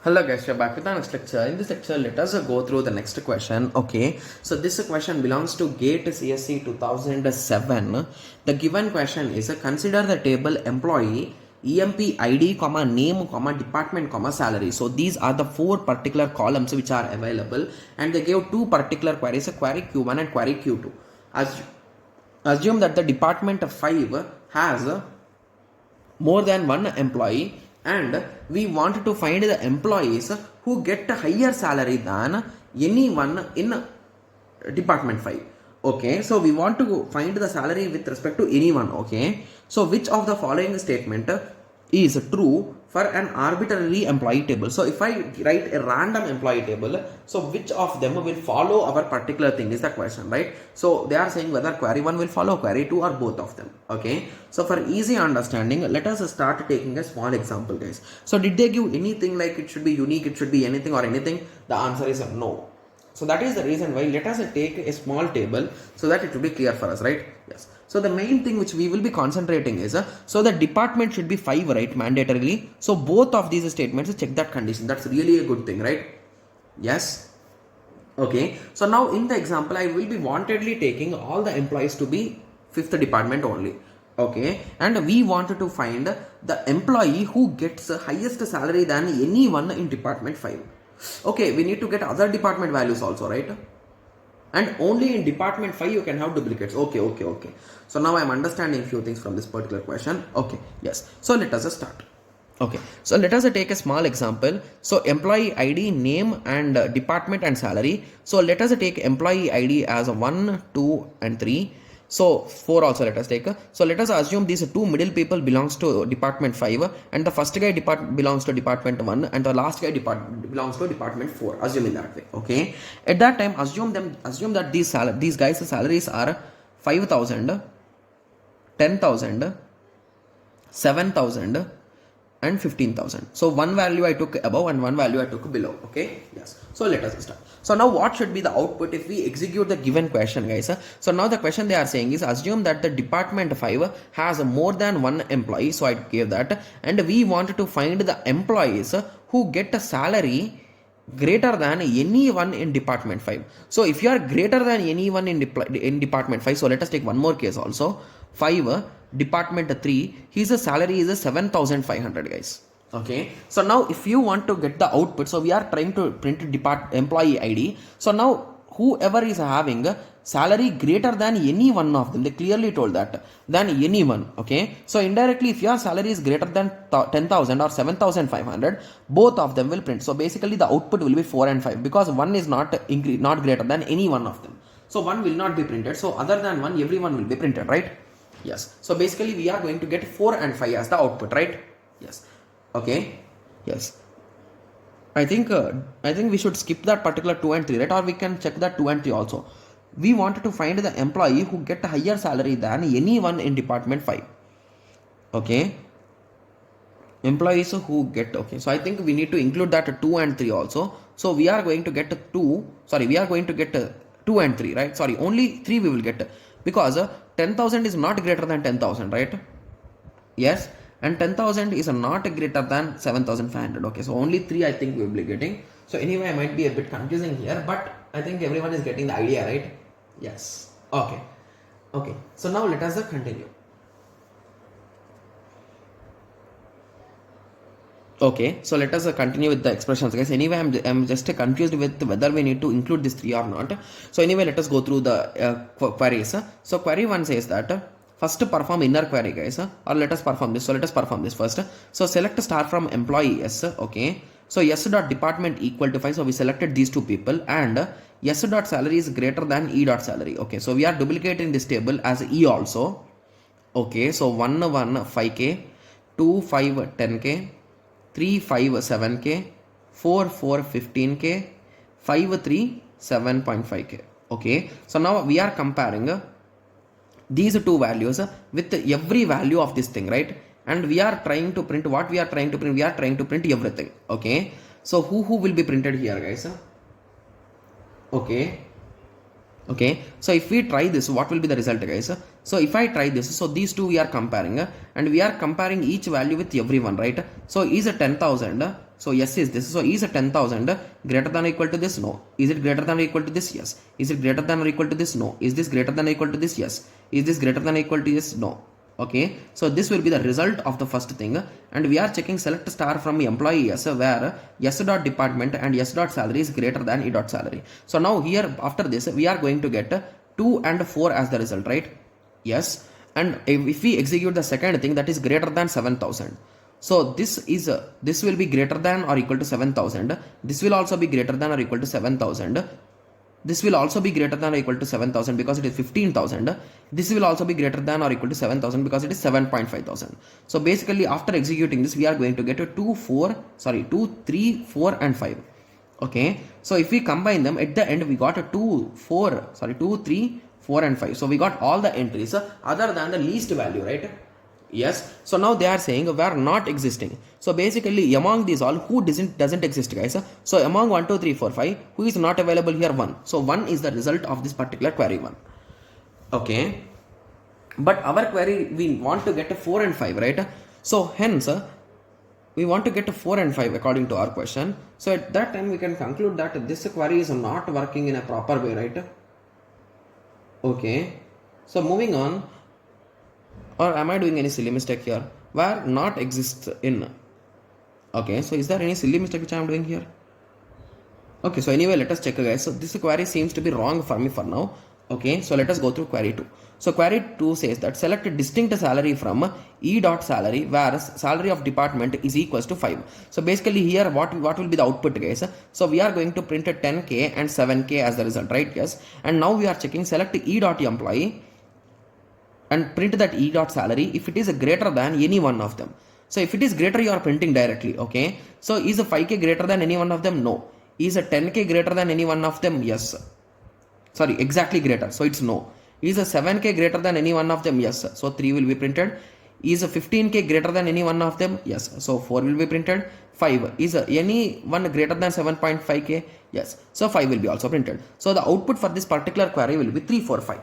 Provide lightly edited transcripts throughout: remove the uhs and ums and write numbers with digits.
Hello guys, we are back with our next lecture. In this lecture, let us go through the next question. Okay, so this question belongs to GATE CSE 2007. The given question is consider the table employee EMP ID, comma name, comma department, comma salary. So these are the four particular columns which are available, and they gave two particular queries, a query Q1 and query Q2. Assume that the department 5 has more than one employee, and we want to find the employees who get a higher salary than anyone in department 5. Okay, so we want to find the salary with respect to anyone. Okay, so which of the following statement is true for an arbitrary employee table? So if I write a random employee table, so which of them will follow our particular thing is the question, right? So they are saying whether query 1 will follow query 2 or both of them. Okay, so for easy understanding, let us start taking a small example, guys. So did they give anything like it should be unique, it should be anything or anything? The answer is no. So that is the reason why let us take a small table so that it will be clear for us, right? Yes. So the main thing which we will be concentrating is, so the department should be 5, right, mandatorily. So both of these statements check that condition. That's really a good thing, right? Yes. Okay. So now in the example, I will be wantedly taking all the employees to be 5th department only. Okay. And we wanted to find the employee who gets highest salary than anyone in department 5. Okay, we need to get other department values also, right? And only in department 5 you can have duplicates. Okay. So now I am understanding few things from this particular question. Okay, yes. So let us start. Okay, so let us take a small example. So employee ID, name and department and salary. So let us take employee ID as 1, 2 and 3. So 4 also let us take. So let us assume these two middle people belongs to department 5 and the first guy belongs to department 1 and the last guy belongs to department 4. Assume in that way. Okay. At that time, assume that these guys' salaries are 5,000, 10,000, 7,000 and 15,000. So one value I took above and one value I took below. Okay, yes. So let us start. So now what should be the output if we execute the given question, guys? So now the question they are saying is assume that the department 5 has more than one employee. So I gave that, and we wanted to find the employees who get a salary greater than anyone in department 5. So if you are greater than anyone in department 5, so let us take one more case also. 5 department 3, his salary is 7,500, guys. Okay, so now if you want to get the output, so we are trying to print employee ID. So now whoever is having salary greater than any one of them, they clearly told that, than anyone. Okay, so indirectly if your salary is greater than 10,000 or 7,500, both of them will print. So basically the output will be 4 and 5 because one is not greater than any one of them. So one will not be printed. So other than one, everyone will be printed, right? Yes. So basically we are going to get 4 and 5 as the output, right? Yes. Okay. Yes. I think we should skip that particular 2 and 3, right? Or we can check that 2 and 3 also. We wanted to find the employee who get a higher salary than anyone in department 5. Okay. Employees who get, okay. So I think we need to include that 2 and 3 also. So we are going to get 2 and 3, right? Sorry, only 3 we will get because 10,000 is not greater than 10,000, right? Yes. And 10,000 is not greater than 7,500. Okay, so only 3 I think we will be getting. So anyway, I might be a bit confusing here, but I think everyone is getting the idea, right? Yes. Okay. Okay. So now let us continue. Okay, so let us continue with the expressions, guys. Anyway, I'm just confused with whether we need to include this 3 or not. So anyway, let us go through the queries. So query 1 says that first perform inner query, guys, or let us perform this. So let us perform this first. So select star from employee S. Okay, so S dot department equal to 5. So we selected these two people, and S dot salary is greater than E dot salary. Okay, so we are duplicating this table as E also. Okay, so 1 5k, 2 5 10k, 3 5 7k, 4 4 15k, 5 3 7.5k. Okay, so now we are comparing these two values with every value of this thing, right? And we are trying to print what we are trying to print. We are trying to print everything. Okay, so who will be printed here, guys? Okay, so if we try this, what will be the result, guys? So if I try this, so these two we are comparing, and we are comparing each value with everyone, right? So is a 10,000 So yes is this. So is a 10,000 greater than or equal to this? No. Is it greater than or equal to this? Yes. Is it greater than or equal to this? No. Is this greater than or equal to this? Yes. Is this greater than or equal to this? No. Okay. So this will be the result of the first thing, and we are checking select star from employee yes, where yes dot department and yes dot salary is greater than e dot salary. So now here after this we are going to get 2 and 4 as the result, right? Yes. And if we execute the second thing, that is greater than 7,000. So this will be greater than or equal to 7,000. This will also be greater than or equal to 7,000. This will also be greater than or equal to 7,000 because it is 15,000. This will also be greater than or equal to 7,000 because it is 7,500. So basically after executing this, we are going to get a 2, 3, 4 and 5. Okay. So if we combine them at the end, we got a 2, 3, 4 and 5. So we got all the entries other than the least value, right? Yes. So now they are saying we are not existing. So basically among these all, who doesn't exist, guys? So among 1, 2, 3, 4, 5, who is not available here? 1. So 1 is the result of this particular query 1. Okay. But our query, we want to get a 4 and 5, right? So hence we want to get a 4 and 5 according to our question. So at that time we can conclude that this query is not working in a proper way, right? Okay. So moving on. Or am I doing any silly mistake here? Where not exists in. Okay, so is there any silly mistake which I am doing here? Okay, so anyway, let us check, guys. So this query seems to be wrong for me for now. Okay, so let us go through query 2. So query 2 says that select a distinct salary from e dot salary where salary of department is equals to 5. So basically here what will be the output, guys? So we are going to print a 10k and 7k as the result, right? Yes. And now we are checking select e dot employee and print that e dot salary if it is greater than any one of them. So if it is greater, you are printing directly. Okay. So is a 5k greater than any one of them? No. Is a 10k greater than any one of them? Yes. Sorry, exactly greater. So it's no. Is a 7k greater than any one of them? Yes. So 3 will be printed. Is a 15k greater than any one of them? Yes. So 4 will be printed. 5 is any one greater than 7.5k? Yes. So 5 will be also printed. So the output for this particular query will be 3, 4, 5.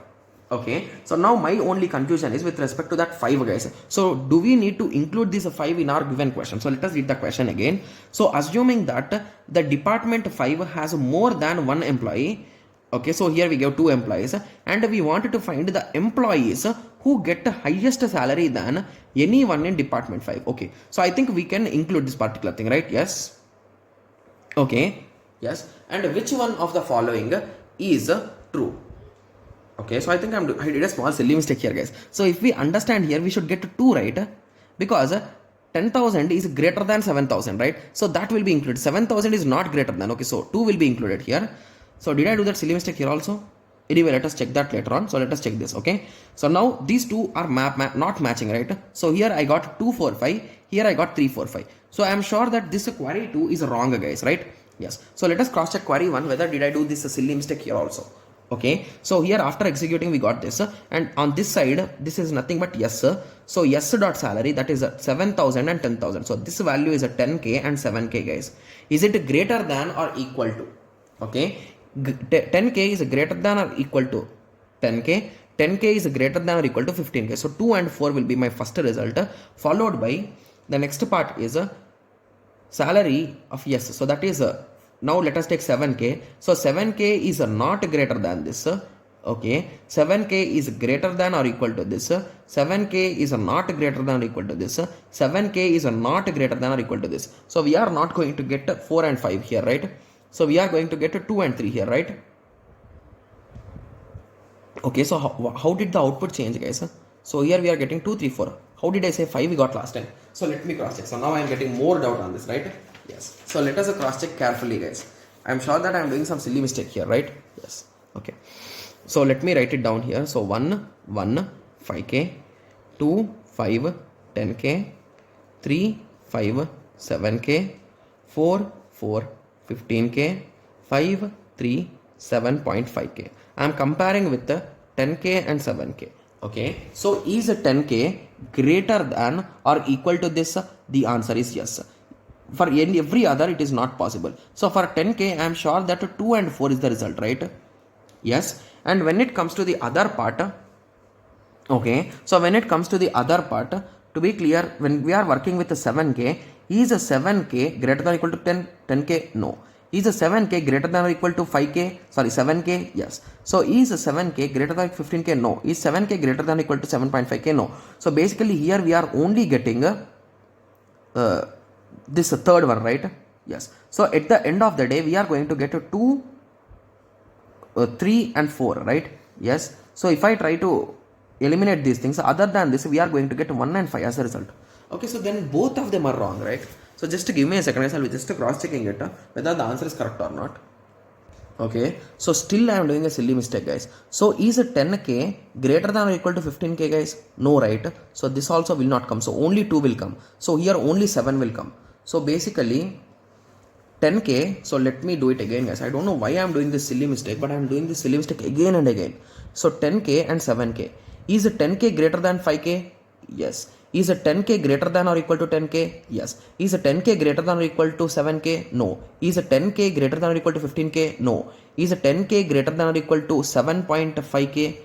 Okay, so now my only confusion is with respect to that 5, guys. So do we need to include this 5 in our given question? So let us read the question again. So assuming that the department 5 has more than one employee. Okay, so here we give 2 employees and we wanted to find the employees who get the highest salary than anyone in department 5. Okay, so I think we can include this particular thing, right? Yes. Okay, yes. And which one of the following is true? Okay, so I think I did a small silly mistake here, guys. So if we understand here, we should get to 2, right? Because 10,000 is greater than 7,000, right? So that will be included. 7,000 is not greater than. Okay, so 2 will be included here. So did I do that silly mistake here also? Anyway, let us check that later on. So let us check this, okay? So now these two are not matching, right? So here I got 2, 4, 5. Here I got 3, 4, 5. So I am sure that this query 2 is wrong, guys, right? Yes. So let us cross check query 1 whether did I do this silly mistake here also. Okay, so here after executing we got this and on this side this is nothing but yes. So yes dot salary, that is 7,000 and 10,000. So this value is a 10k and 7k, guys. Is it greater than or equal to? Okay, 10k is greater than or equal to 10k. 10k is greater than or equal to 15k. So 2 and 4 will be my first result, followed by the next part is salary of yes. So that is now let us take 7k. So 7k is not greater than this. Okay, 7k is greater than or equal to this. 7k is not greater than or equal to this. 7k is not greater than or equal to this. So we are not going to get 4 and 5 here, right? So we are going to get 2 and 3 here, right? Okay, so how did the output change, guys? So here we are getting 2, 3, 4. How did I say 5 we got last time? So let me cross check. So now I am getting more doubt on this, right? Yes. So let us cross check carefully, guys. I am sure that I am doing some silly mistake here, right? Yes. Okay. So let me write it down here. So 1, 1, 5k, 2, 5, 10k, 3, 5, 7k, 4, 4, 15k, 5, 3, 7.5k. I am comparing with the 10k and 7k. Okay. So is 10k greater than or equal to this? The answer is yes. For every other it is not possible. So for 10k I am sure that 2 and 4 is the result, right? Yes. And when it comes to the other part, okay, so when it comes to the other part, to be clear, when we are working with the 7k, Is a 7k greater than or equal to 10k? No. Is a 7k greater than or equal to 5k? Sorry, 7k? Yes. So is a 7k greater than 15k? No. Is 7k greater than or equal to 7.5k? No. So basically here we are only getting this third one, right? Yes. So at the end of the day, we are going to get 2, 3 and 4, right? Yes. So if I try to eliminate these things, other than this, we are going to get 1 and 5 as a result. Okay, so then both of them are wrong, right? So just give me a second, I'll be just cross checking it whether the answer is correct or not. Okay, so still I am doing a silly mistake, guys. So is a 10k greater than or equal to 15k, guys? No, right? So this also will not come. So only 2 will come. So here only 7 will come. So basically 10k. So let me do it again, guys. I don't know why I am doing this silly mistake, but I am doing this silly mistake again and again. So 10k and 7k. Is a 10k greater than 5k? Yes. Is a 10k greater than or equal to 10k? Yes. Is a 10k greater than or equal to 7k? No. Is a 10k greater than or equal to 15k? No. Is a 10k greater than or equal to 7.5k?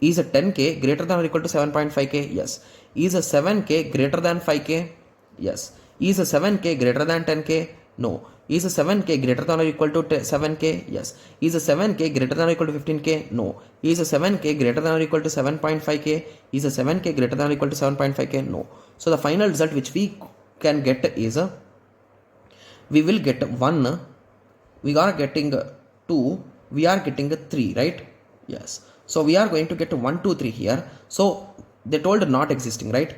Is a 10k greater than or equal to 7.5k? Yes. Is a 7k greater than 5k? Yes. Is a 7k greater than 10k? No. Is a 7k greater than or equal to 7k? Yes. Is a 7k greater than or equal to 15k? No. Is a 7k greater than or equal to 7.5k? Is a 7k greater than or equal to 7.5k? No. So the final result which we can get is we will get 1, we are getting 2, we are getting 3, right? Yes. So we are going to get 1, 2, 3 here. So they told not existing, right?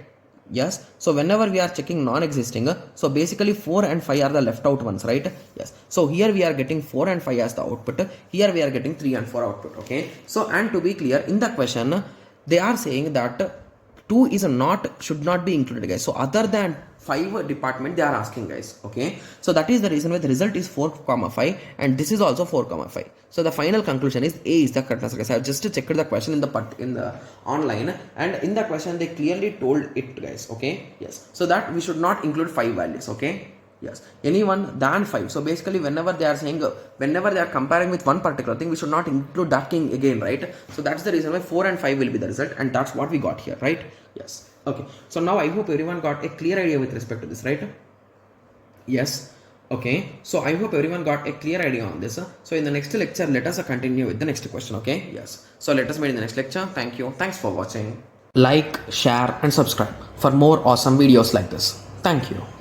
Yes. So whenever we are checking non-existing, so basically 4 and 5 are the left out ones, right? Yes. So here we are getting 4 and 5 as the output. Here we are getting 3 and 4 output. Okay. So and to be clear, in the question, they are saying that 2 is should not be included, guys. So other than 5 department they are asking, guys. Okay. So that is the reason why the result is 4,5 and this is also 4,5. So the final conclusion is A is the correct answer, guys. I have just checked the question in the online, and in the question they clearly told it, guys. Okay. Yes. So that we should not include 5 values. Okay. Yes, anyone than 5. So basically whenever they are saying, whenever they are comparing with one particular thing, we should not include that thing again, right? So that's the reason why 4 and 5 will be the result, and that's what we got here, right? Yes. Okay, so now I hope everyone got a clear idea with respect to this, right? Yes. Okay, so I hope everyone got a clear idea on this. So in the next lecture, let us continue with the next question. Okay. Yes, so let us meet in the next lecture. Thank you. Thanks for watching. Like, share and subscribe for more awesome videos like this. Thank you.